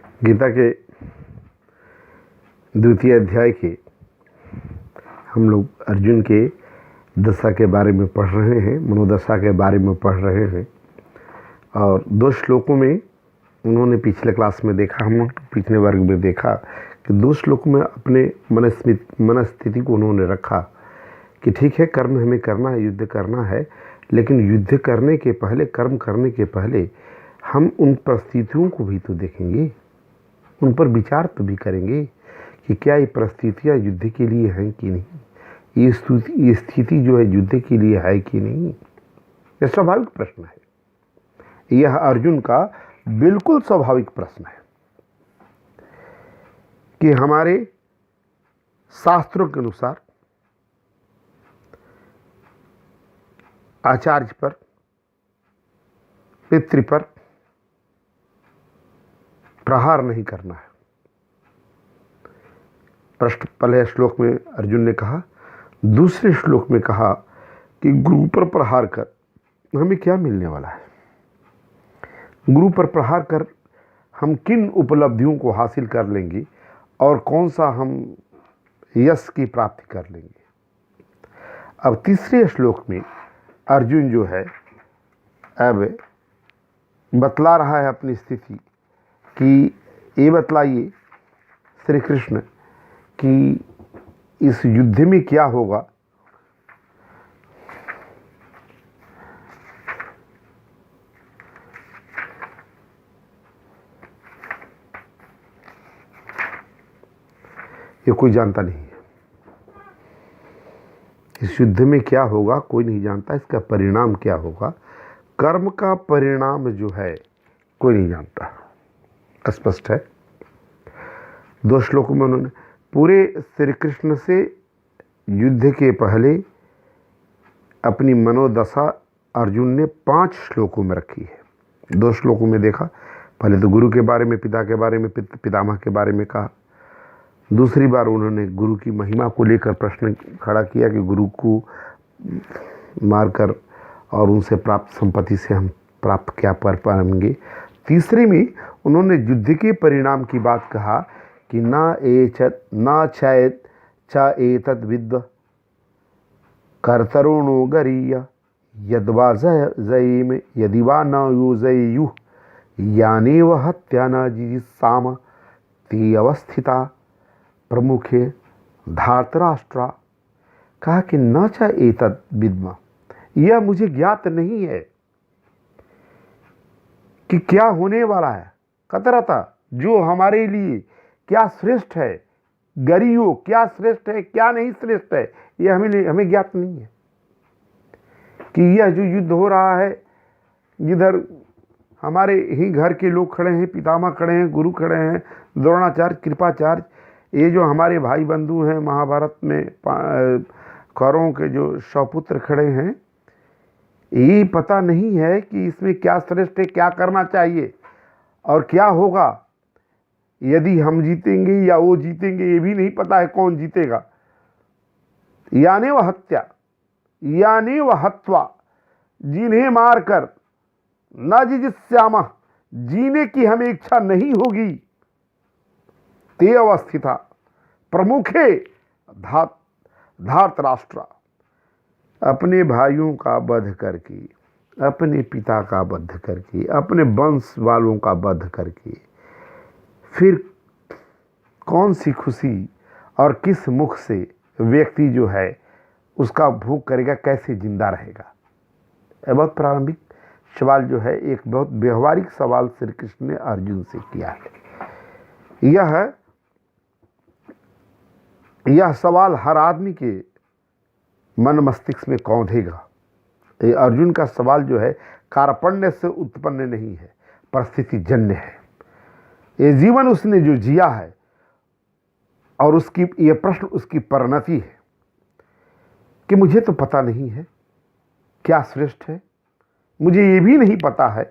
गीता के द्वितीय अध्याय के हम लोग अर्जुन के दशा के बारे में पढ़ रहे हैं, मनोदशा के बारे में पढ़ रहे हैं। और 2 श्लोकों में उन्होंने पिछले क्लास में देखा, हम लोग पिछले वर्ग में देखा कि 2 श्लोकों में अपने मनस्थिति को उन्होंने रखा कि ठीक है, कर्म हमें करना है, युद्ध करना है, लेकिन युद्ध करने के पहले, कर्म करने के पहले हम उन परिस्थितियों को भी तो देखेंगे, उन पर विचार तो भी करेंगे कि क्या ये परिस्थितियाँ युद्ध के लिए हैं कि नहीं, ये स्थिति जो है युद्ध के लिए है कि नहीं। यह स्वाभाविक प्रश्न है, यह अर्जुन का बिल्कुल स्वाभाविक प्रश्न है कि हमारे शास्त्रों के अनुसार आचार्य पर, पितृ पर प्रहार नहीं करना है। प्रश्न पहले श्लोक में अर्जुन ने कहा, दूसरे श्लोक में कहा कि गुरु पर प्रहार कर हमें क्या मिलने वाला है, गुरु पर प्रहार कर हम किन उपलब्धियों को हासिल कर लेंगे और कौन सा हम यश की प्राप्ति कर लेंगे। अब तीसरे श्लोक में अर्जुन जो है अब बतला रहा है अपनी स्थिति कि ये बतलाइए श्री कृष्ण कि इस युद्ध में क्या होगा। ये कोई जानता नहीं है, इस युद्ध में क्या होगा कोई नहीं जानता, इसका परिणाम क्या होगा, कर्म का परिणाम जो है कोई नहीं जानता, स्पष्ट है। 2 श्लोकों में उन्होंने पूरे श्री कृष्ण से युद्ध के पहले अपनी मनोदशा अर्जुन ने 5 श्लोकों में रखी है। 2 श्लोकों में देखा, पहले तो गुरु के बारे में, पिता के बारे में, पितामह के बारे में कहा। दूसरी बार उन्होंने गुरु की महिमा को लेकर प्रश्न खड़ा किया कि गुरु को मारकर और उनसे प्राप्त संपत्ति से हम प्राप्त क्या कर पाएंगे। तीसरे में उन्होंने युद्ध के परिणाम की बात कहा कि ना चैत च एतद् विद्व कर्तरुणो गरीय यद्वा जयेम यदि वा न योजयेयुः यानेव हत्या न जिजीसाम ते अवस्थिता प्रमुखे धार्तराष्ट्रा। कहा कि न च एतद् विद्म, यह मुझे ज्ञात नहीं है कि क्या होने वाला है, कतरता जो हमारे लिए क्या श्रेष्ठ है, गरियो क्या श्रेष्ठ है, क्या नहीं श्रेष्ठ है, यह हमें ज्ञात नहीं है। कि यह जो युद्ध हो रहा है, जिधर हमारे ही घर के लोग खड़े हैं, पितामह खड़े हैं, गुरु खड़े हैं, द्रोणाचार्य, कृपाचार्य, ये जो हमारे भाई बंधु हैं, महाभारत में कौरवों के जो सौपुत्र खड़े हैं, ये पता नहीं है कि इसमें क्या श्रेष्ठ है, क्या करना चाहिए और क्या होगा। यदि हम जीतेंगे या वो जीतेंगे, ये भी नहीं पता है कौन जीतेगा। यानी वह हत्या, यानी वह हत्वा, जिन्हें मारकर न जिजिस्याम, जीने की हमें इच्छा नहीं होगी, ते अवस्थिता प्रमुखे धार्तराष्ट्रा, अपने भाइयों का वध करके, अपने पिता का वध करके, अपने वंश वालों का वध करके फिर कौन सी खुशी और किस मुख से व्यक्ति जो है उसका भोग करेगा, कैसे जिंदा रहेगा। यह बहुत प्रारंभिक सवाल जो है, एक बहुत व्यवहारिक सवाल श्री कृष्ण ने अर्जुन से किया है। यह सवाल हर आदमी के मन मस्तिष्क में कौंधेगा। ये अर्जुन का सवाल जो है कार्पण्य से उत्पन्न नहीं है, परिस्थिति जन्य है। ये जीवन उसने जो जिया है और उसकी ये प्रश्न उसकी परिणति है कि मुझे तो पता नहीं है क्या श्रेष्ठ है, मुझे ये भी नहीं पता है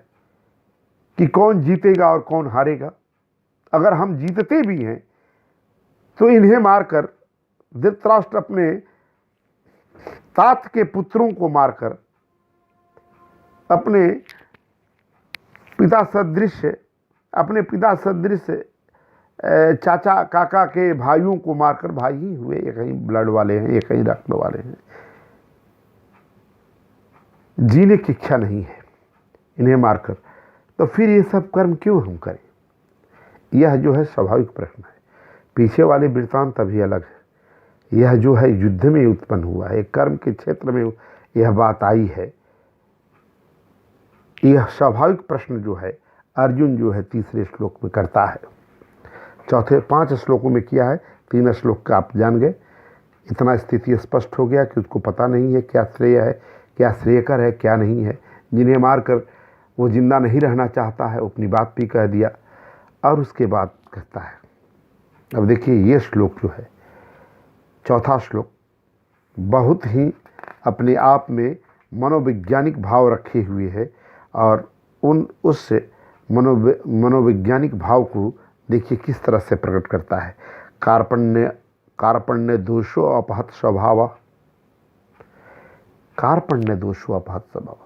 कि कौन जीतेगा और कौन हारेगा। अगर हम जीतते भी हैं तो इन्हें मारकर धृतराष्ट्र अपने तात के पुत्रों को मारकर अपने पिता सदृश अपने पिता सदृश चाचा काका के भाइयों को मारकर भाई ही हुए, ये कहीं ब्लड वाले हैं, ये कहीं रक्त वाले हैं। जीने की इच्छा नहीं है इन्हें मारकर, तो फिर ये सब कर्म क्यों हम करें? यह जो है स्वाभाविक प्रश्न है। पीछे वाले वृत्तांत अभी अलग है। यह जो है युद्ध में उत्पन्न हुआ है, कर्म के क्षेत्र में यह बात आई है। यह स्वाभाविक प्रश्न जो है अर्जुन जो है तीसरे श्लोक में करता है। चौथे 5 श्लोकों में किया है, 3 श्लोक का आप जान गए। इतना स्थिति स्पष्ट हो गया कि उसको पता नहीं है क्या श्रेय है, क्या श्रेयकर है, क्या नहीं है। जिन्हें मारकर वो जिंदा नहीं रहना चाहता है, वो अपनी बात भी कह दिया और उसके बाद कहता है। अब देखिए ये श्लोक जो है, चौथा श्लोक, बहुत ही अपने आप में मनोवैज्ञानिक भाव रखे हुए है और उस मनोवैज्ञानिक भाव को देखिए किस तरह से प्रकट करता है। कार्पण्य दोषो अपहत स्वभाव, कार्पण्य दोषो अपहत स्वभाव,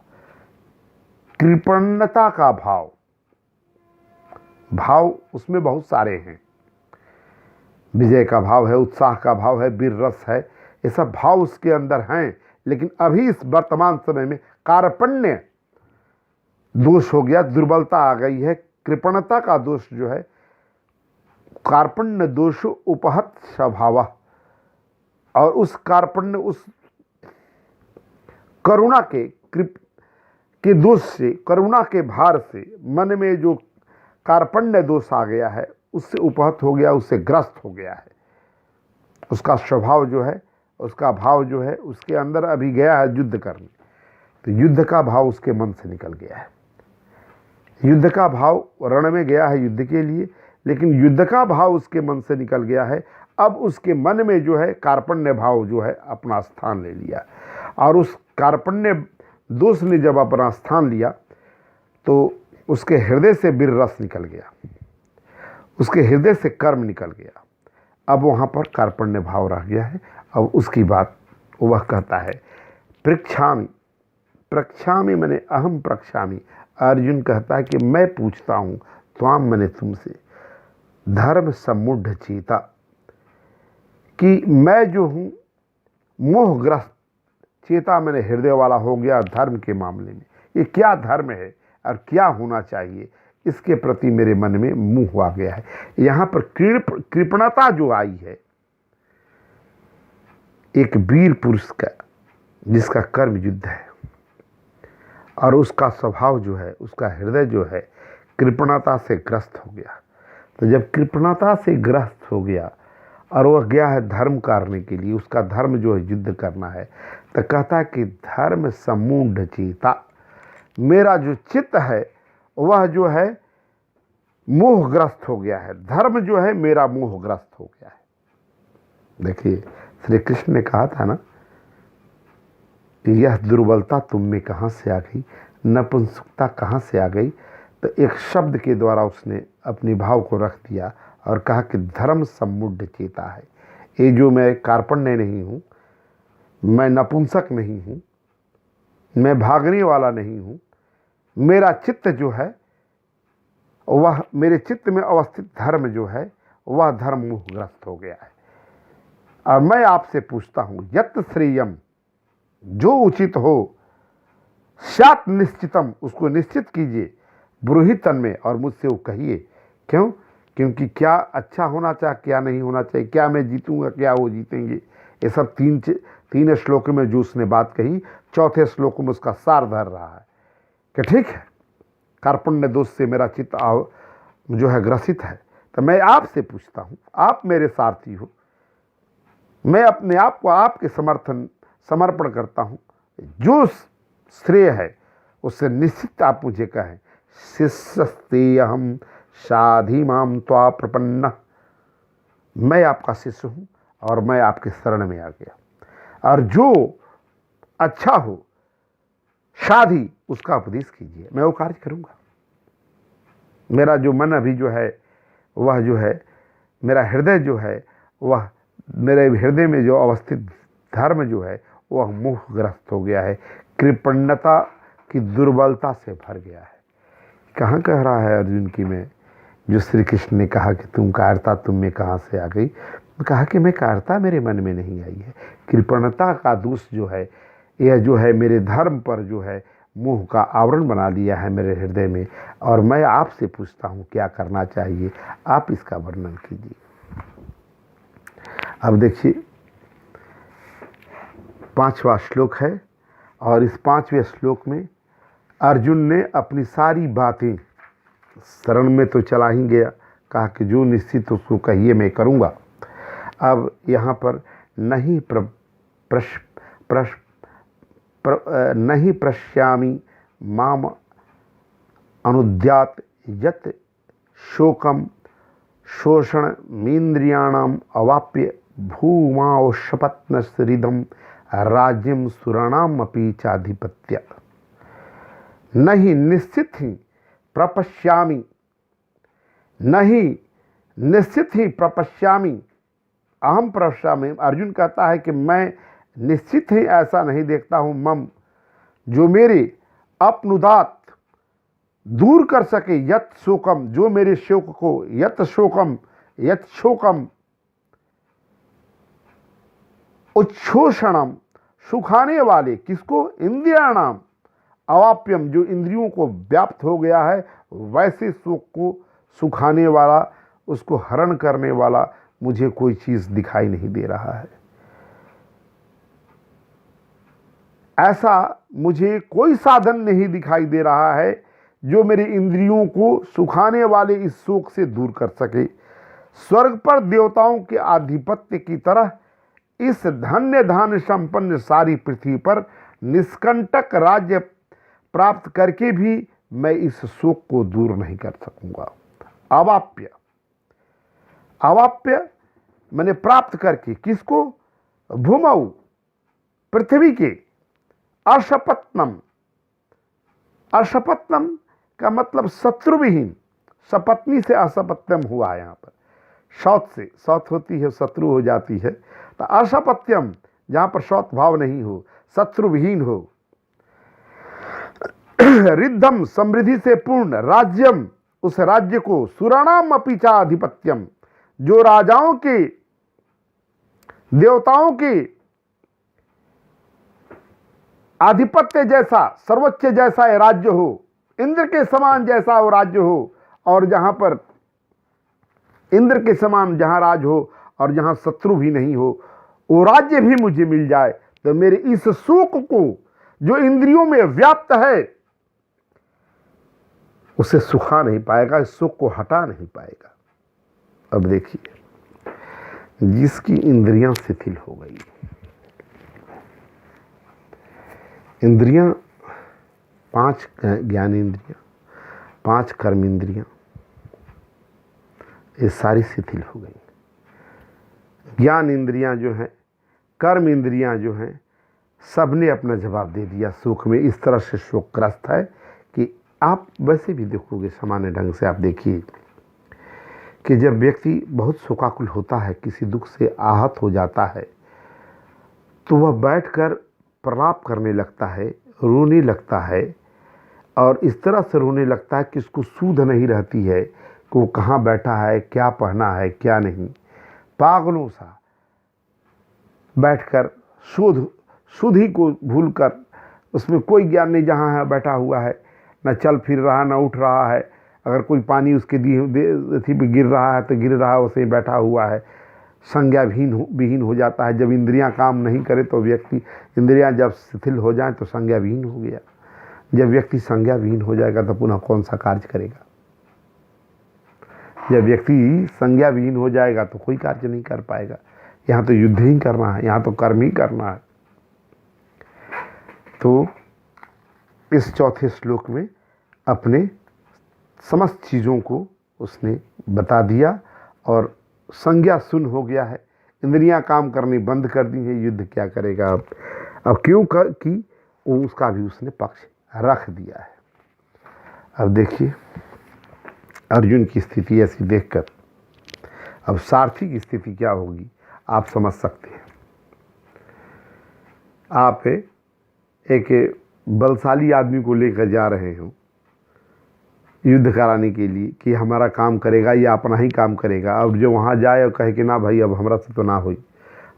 कृपणता का भाव उसमें बहुत सारे हैं। विजय का भाव है, उत्साह का भाव है, वीर रस है, ये सब भाव उसके अंदर हैं। लेकिन अभी इस वर्तमान समय में कार्पण्य दोष हो गया, दुर्बलता आ गई है। कृपणता का दोष जो है, कार्पण्य दोष उपहत स्वभाव, और उस कार्पण्य, उस करुणा के दोष से, करुणा के भार से मन में जो कार्पण्य दोष आ गया है उससे उपहत हो गया, उससे ग्रस्त हो गया है। उसका स्वभाव जो है, उसका भाव जो है, उसके अंदर अभी गया है युद्ध करने, तो युद्ध का भाव उसके मन से निकल गया है। युद्ध का भाव रण में गया है युद्ध के लिए, लेकिन युद्ध का भाव उसके मन से निकल गया है। अब उसके मन में जो है कार्पण्य भाव जो है अपना स्थान ले लिया, और उस कार्पण्य दोष ने जब अपना स्थान लिया तो उसके हृदय से वीर रस निकल गया, उसके हृदय से कर्म निकल गया। अब वहाँ पर कार्पण्य भाव रह गया है। अब उसकी बात वह कहता है, पृच्छामि, प्रक्षामि मैंने अहम प्रक्षामि। अर्जुन कहता है कि मैं पूछता हूँ, त्वाम मैंने तुमसे, धर्म सम्मूढ़ चेता, कि मैं जो हूँ मोहग्रस्त चेता, मैंने हृदय वाला हो गया धर्म के मामले में। ये क्या धर्म है और क्या होना चाहिए, इसके प्रति मेरे मन में मोह आ गया है। यहाँ पर कृपणता जो आई है एक वीर पुरुष का, जिसका कर्म युद्ध है, और उसका स्वभाव जो है, उसका हृदय जो है कृपणता से ग्रस्त हो गया। तो जब कृपणता से ग्रस्त हो गया और वह गया है धर्म करने के लिए, उसका धर्म जो है युद्ध करना है, तो कहता है कि धर्म सम्मूढ़ चेता, मेरा जो चित्त है वह जो है मोहग्रस्त हो गया है। धर्म जो है मेरा मोहग्रस्त हो गया है। देखिए श्री कृष्ण ने कहा था ना कि यह दुर्बलता तुम में कहाँ से आ गई, नपुंसकता कहाँ से आ गई। तो एक शब्द के द्वारा उसने अपने भाव को रख दिया और कहा कि धर्म सम्मूढ़ चेता है। ये जो मैं कार्पण्य नहीं हूँ, मैं नपुंसक नहीं हूँ, मैं भागने वाला नहीं हूँ, मेरा चित्त जो है वह, मेरे चित्त में अवस्थित धर्म जो है वह धर्म मोहग्रस्त हो गया है। और मैं आपसे पूछता हूँ, यत श्रेयम, जो उचित हो, स्यात् निश्चितम, उसको निश्चित कीजिए, ब्रूहितन में, और मुझसे वो कहिए। क्यों? क्योंकि क्या अच्छा होना चाहिए, क्या नहीं होना चाहिए, क्या मैं जीतूंगा, क्या वो जीतेंगे, ये सब तीन श्लोक में जो उसने बात कही, चौथे श्लोक में उसका सार धर रहा है कि ठीक है, कार्पण्य दोष से मेरा चित्त जो है ग्रसित है। तो मैं आपसे पूछता हूँ, आप मेरे सारथी हो, मैं अपने आप को आपके समर्पण करता हूँ। जो श्रेय है उससे निश्चित आप मुझे कहें। शिष्यस्ते अहम साधि माम त्वा प्रपन्न, मैं आपका शिष्य हूँ और मैं आपके शरण में आ गया, और जो अच्छा हो साधी उसका उपदेश कीजिए, मैं वो कार्य करूँगा। मेरा जो मन अभी जो है वह जो है, मेरा हृदय जो है वह, मेरे हृदय में जो अवस्थित धर्म जो है वह मोहग्रस्त हो गया है, कृपणता की दुर्बलता से भर गया है। कहाँ कह रहा है अर्जुन की मैं जो श्री कृष्ण ने कहा कि तुम कायरता तुम में कहाँ से आ गई, कहा कि मैं कायरता मेरे मन में नहीं आई है। कृपणता का दोष जो है, यह जो है मेरे धर्म पर जो है मोह का आवरण बना लिया है मेरे हृदय में, और मैं आपसे पूछता हूँ क्या करना चाहिए, आप इसका वर्णन कीजिए। अब देखिए 5वां श्लोक है, और इस 5वें श्लोक में अर्जुन ने अपनी सारी बातें शरण में तो चला ही गया, कहा कि जो निश्चित उसको कहिए मैं करूँगा। अब यहाँ पर नहीं नहीं प्रश्यामि माम अनुद्यात यत शोकम शोषण मीन्द्रियाणाम अवाप्य भूमाओषपत्नसृदम राज्यम सुराणाम अपि चाधिपत्य। नहीं निश्चित ही प्रपश्यामि, नहीं निश्चित ही प्रपश्यामि, अहम प्रपश्यामि। अर्जुन कहता है कि मैं निश्चित ही ऐसा नहीं देखता हूँ, मम जो मेरे अपनुदात दूर कर सके, यत शोकम जो मेरे शोक को, यत शोकम उच्छोषणम सुखाने वाले, किसको, इंद्रियाणाम, अवाप्यम जो इंद्रियों को व्याप्त हो गया है, वैसे शोक को सुखाने वाला, उसको हरण करने वाला मुझे कोई चीज़ दिखाई नहीं दे रहा है। ऐसा मुझे कोई साधन नहीं दिखाई दे रहा है जो मेरे इंद्रियों को सुखाने वाले इस शोक से दूर कर सके। स्वर्ग पर देवताओं के आधिपत्य की तरह इस धन्य धान्य संपन्न सारी पृथ्वी पर निष्कंटक राज्य प्राप्त करके भी मैं इस शोक को दूर नहीं कर सकूंगा। अवाप्य, अवाप्य मैंने प्राप्त करके, किसको, भूमौ पृथ्वी के, अशपत्नम, अशपत्नम का मतलब शत्रुविहीन, सपत्नी से असपत्यम हुआ है यहाँ पर, शौत से, शौत होती है शत्रु हो जाती है, तो असपत्यम जहाँ पर शौत भाव नहीं हो, शत्रुविहीन हो, रिद्धम समृद्धि से पूर्ण, राज्यम उस राज्य को, सुराणाम अपि च आधिपत्यम जो राजाओं के, देवताओं के आधिपत्य जैसा, सर्वोच्च जैसा ये राज्य हो, इंद्र के समान जैसा वो राज्य हो, और जहां पर इंद्र के समान जहां राज हो और जहां शत्रु भी नहीं हो, वो राज्य भी मुझे मिल जाए, तो मेरे इस शोक को जो इंद्रियों में व्याप्त है उसे सुखा नहीं पाएगा, इस शोक को हटा नहीं पाएगा। अब देखिए, जिसकी इंद्रियां शिथिल हो गई, इंद्रियां 5 ज्ञानेंद्रियां, 5 कर्म इंद्रियां, ये सारी शिथिल हो गई। ज्ञान इंद्रियां जो हैं, कर्म इंद्रियां जो हैं, सबने अपना जवाब दे दिया शोक में। इस तरह से शोकग्रस्त है कि आप वैसे भी देखोगे, सामान्य ढंग से आप देखिए कि जब व्यक्ति बहुत शोकाकुल होता है, किसी दुख से आहत हो जाता है, तो वह बैठकर प्रलाप करने लगता है, रोने लगता है, और इस तरह से रोने लगता है कि उसको सूध नहीं रहती है कि वो कहाँ बैठा है, क्या पहना है, क्या नहीं। पागलों सा बैठकर सुध ही को भूलकर, उसमें कोई ज्ञान नहीं, जहाँ है बैठा हुआ है, न चल फिर रहा, न उठ रहा है, अगर कोई पानी उसके थी पे गिर रहा है तो गिर रहा है, वैसे ही बैठा हुआ है, संज्ञा विहीन हो जाता है। जब इंद्रियां काम नहीं करे तो व्यक्ति, इंद्रियां जब शिथिल हो जाए तो संज्ञा विहीन हो गया। जब व्यक्ति संज्ञा विहीन हो जाएगा तो पुनः कौन सा कार्य करेगा। जब व्यक्ति संज्ञा विहीन हो जाएगा तो कोई कार्य नहीं कर पाएगा। यहाँ तो युद्ध ही करना है, यहाँ तो कर्म ही करना है। तो इस चौथे श्लोक में अपने समस्त चीज़ों को उसने बता दिया, और संज्ञा शून्य हो गया है, इंद्रियां काम करनी बंद कर दी हैं, युद्ध क्या करेगा अब क्यों कि उसका भी उसने पक्ष रख दिया है। अब देखिए अर्जुन की स्थिति ऐसी देखकर अब सारथी की स्थिति क्या होगी आप समझ सकते हैं। आप एक बलशाली आदमी को लेकर जा रहे हो, युद्ध कराने के लिए कि हमारा काम करेगा या अपना ही काम करेगा। अब जो वहाँ जाए और कहे कि ना भाई अब हमरा से तो ना हुई,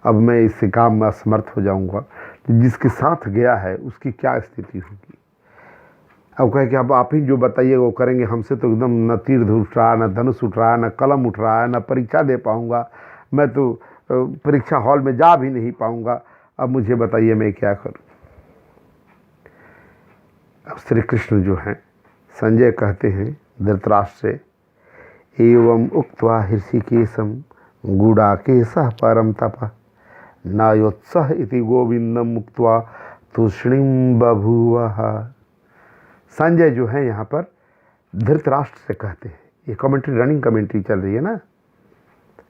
अब मैं इससे काम में असमर्थ हो जाऊँगा, तो जिसके साथ गया है उसकी क्या स्थिति होगी। अब कहे कि अब आप ही जो बताइए वो करेंगे, हमसे तो एकदम न तीर उठ रहा, न धनुष उठ रहा, न कलम उठ रहा है, न परीक्षा दे पाऊँगा, मैं तो परीक्षा हॉल में जा भी नहीं पाऊँगा, अब मुझे बताइए मैं क्या करूँ। अब श्री कृष्ण जो हैं संजय कहते हैं धृतराष्ट्र से, एवं उक्त्वा हृषिकेशं गूढ़ाकेशः परम तपः नायोत्सः इति गोविंदम उक्त्वा तूष्णीं बभूवः। संजय जो है यहाँ पर धृतराष्ट्र से कहते हैं, ये कमेंट्री रनिंग कमेंट्री चल रही है ना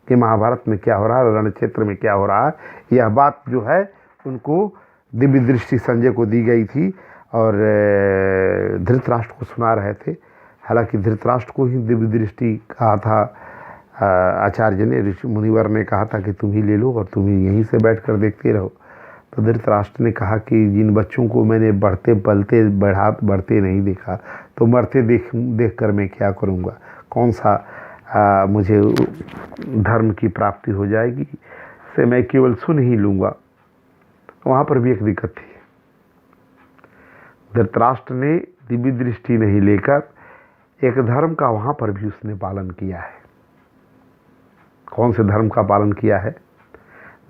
कि महाभारत में क्या हो रहा है, रण क्षेत्र में क्या हो रहा है, यह बात जो है उनको दिव्य दृष्टि संजय को दी गई थी और धृतराष्ट्र को सुना रहे थे। हालांकि धृतराष्ट्र को ही दिव्य दृष्टि कहा था आचार्य ने, ऋषि मुनिवर ने कहा था कि तुम ही ले लो और तुम ही यहीं से बैठकर देखते रहो। तो धृतराष्ट्र ने कहा कि जिन बच्चों को मैंने बढ़ते नहीं देखा, तो मरते देख कर मैं क्या करूँगा, कौन सा मुझे धर्म की प्राप्ति हो जाएगी, से मैं केवल सुन ही लूँगा। वहाँ पर भी एक दिक्कत थी, धृतराष्ट्र ने दिव्य दृष्टि नहीं लेकर एक धर्म का वहाँ पर भी उसने पालन किया है। कौन से धर्म का पालन किया है?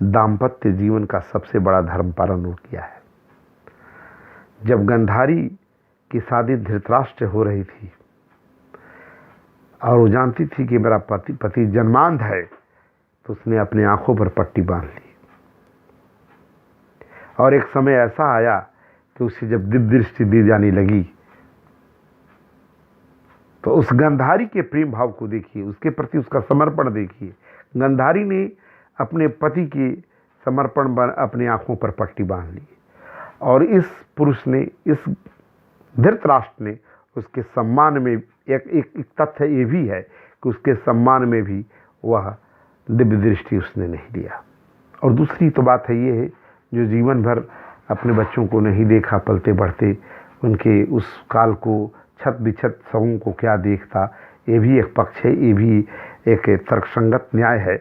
दाम्पत्य जीवन का सबसे बड़ा धर्म पालन वो किया है। जब गंधारी की शादी धृतराष्ट्र हो रही थी और वो जानती थी कि मेरा पति जन्मांध है, तो उसने अपनी आंखों पर पट्टी बांध ली। और एक समय ऐसा आया कि उसे जब दिव्य दृष्टि दी जाने लगी, तो उस गंधारी के प्रेम भाव को देखिए, उसके प्रति उसका समर्पण देखिए। गंधारी ने अपने पति के समर्पण अपनी आंखों पर पट्टी बांध ली और इस पुरुष ने, इस धृतराष्ट्र ने उसके सम्मान में एक तथ्य ये भी है कि उसके सम्मान में भी वह दिव्य दृष्टि उसने नहीं दिया। और दूसरी तो बात है ये है, जो जीवन भर अपने बच्चों को नहीं देखा पलते बढ़ते, उनके उस काल को छत बिछत सबों को क्या देखता, ये भी एक पक्ष है, ये भी एक तर्कसंगत न्याय है।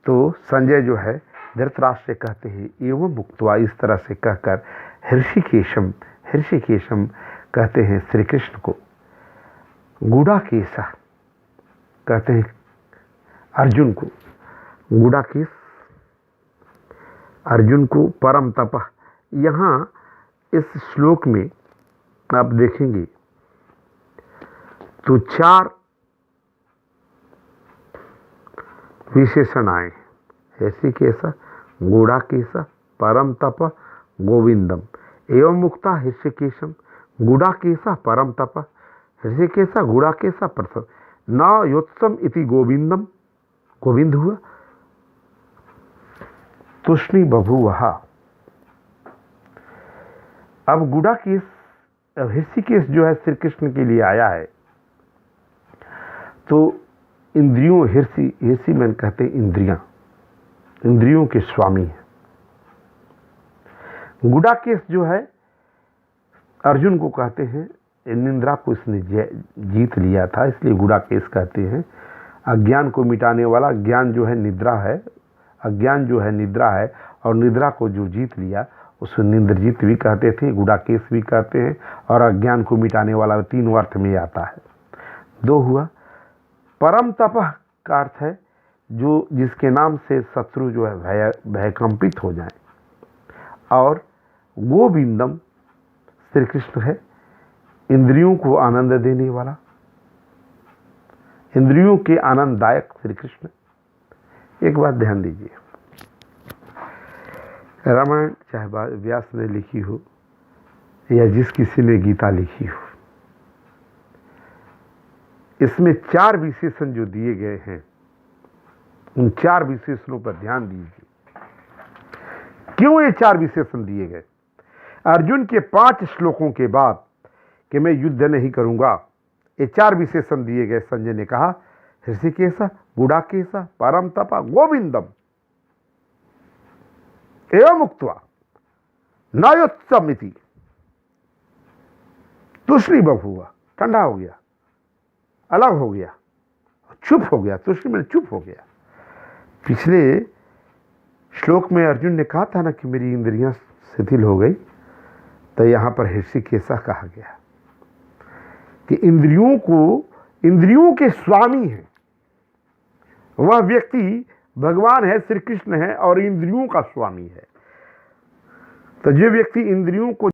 तो संजय जो है धृतराष्ट्र से कहते हैं, एवं मुक्त्वा, इस तरह से कहकर हृषिकेशम कहते हैं श्री कृष्ण को, गूढ़ाकेश कहते हैं अर्जुन को, गूढ़ाकेश अर्जुन को परम तपः। यहाँ इस श्लोक में आप देखेंगे तो 4 विशेषण आए, हृषिकेश, गूढ़ाकेश, परम तप, गोविंदम। एवं मुक्ता हृषिकेशम गूढ़ाकेश परम तप, हृषिकेश गूढ़ाकेश प्रथम न योत्सम इति गोविंदम। गोविंद हुआ तुष्णी बभूवः। अब गूढ़ाकेश हृषिकेश जो है श्री कृष्ण के लिए आया है, तो इंद्रियों, हृषि मैंने कहते हैं इंद्रियों के स्वामी है। गूढ़ाकेश जो है अर्जुन को कहते हैं, निंद्रा को इसने जीत लिया था, इसलिए गूढ़ाकेश कहते हैं। अज्ञान को मिटाने वाला, ज्ञान जो है निद्रा है, अज्ञान जो है निद्रा है, और निद्रा को जो जीत लिया उसे निंद्रजीत भी कहते थे, गूढ़ाकेश भी कहते हैं। और अज्ञान को मिटाने वाला 3 अर्थ में आता है। 2 हुआ। परम तपः का अर्थ है जो जिसके नाम से शत्रु जो है भयकंपित हो जाए। और गोविंदम श्री कृष्ण है, इंद्रियों को आनंद देने वाला, इंद्रियों के आनंददायक श्री कृष्ण। एक बात ध्यान दीजिए, रामायण चाहे व्यास ने लिखी हो या जिस किसी ने गीता लिखी हो, इसमें 4 विशेषण जो दिए गए हैं, उन 4 विशेषणों पर ध्यान दीजिए। क्यों ये 4 विशेषण दिए गए? अर्जुन के 5 श्लोकों के बाद कि मैं युद्ध नहीं करूंगा, ये 4 विशेषण दिए गए। संजय ने कहा हृषिकेश, गूढ़ाकेश, परम तप, गोविंदम। एवं उक्त्वा नायोत्समिति तुष्णी बभूव, ठंडा हो गया, अलग हो गया, चुप हो गया, तुलसी मन चुप हो गया। पिछले श्लोक में अर्जुन ने कहा था ना कि मेरी इंद्रियां शिथिल हो गई, तो यहाँ पर ऋषिकेशा कहा गया कि इंद्रियों के स्वामी है वह व्यक्ति, भगवान है, श्री कृष्ण है और इंद्रियों का स्वामी है। तो जो व्यक्ति इंद्रियों को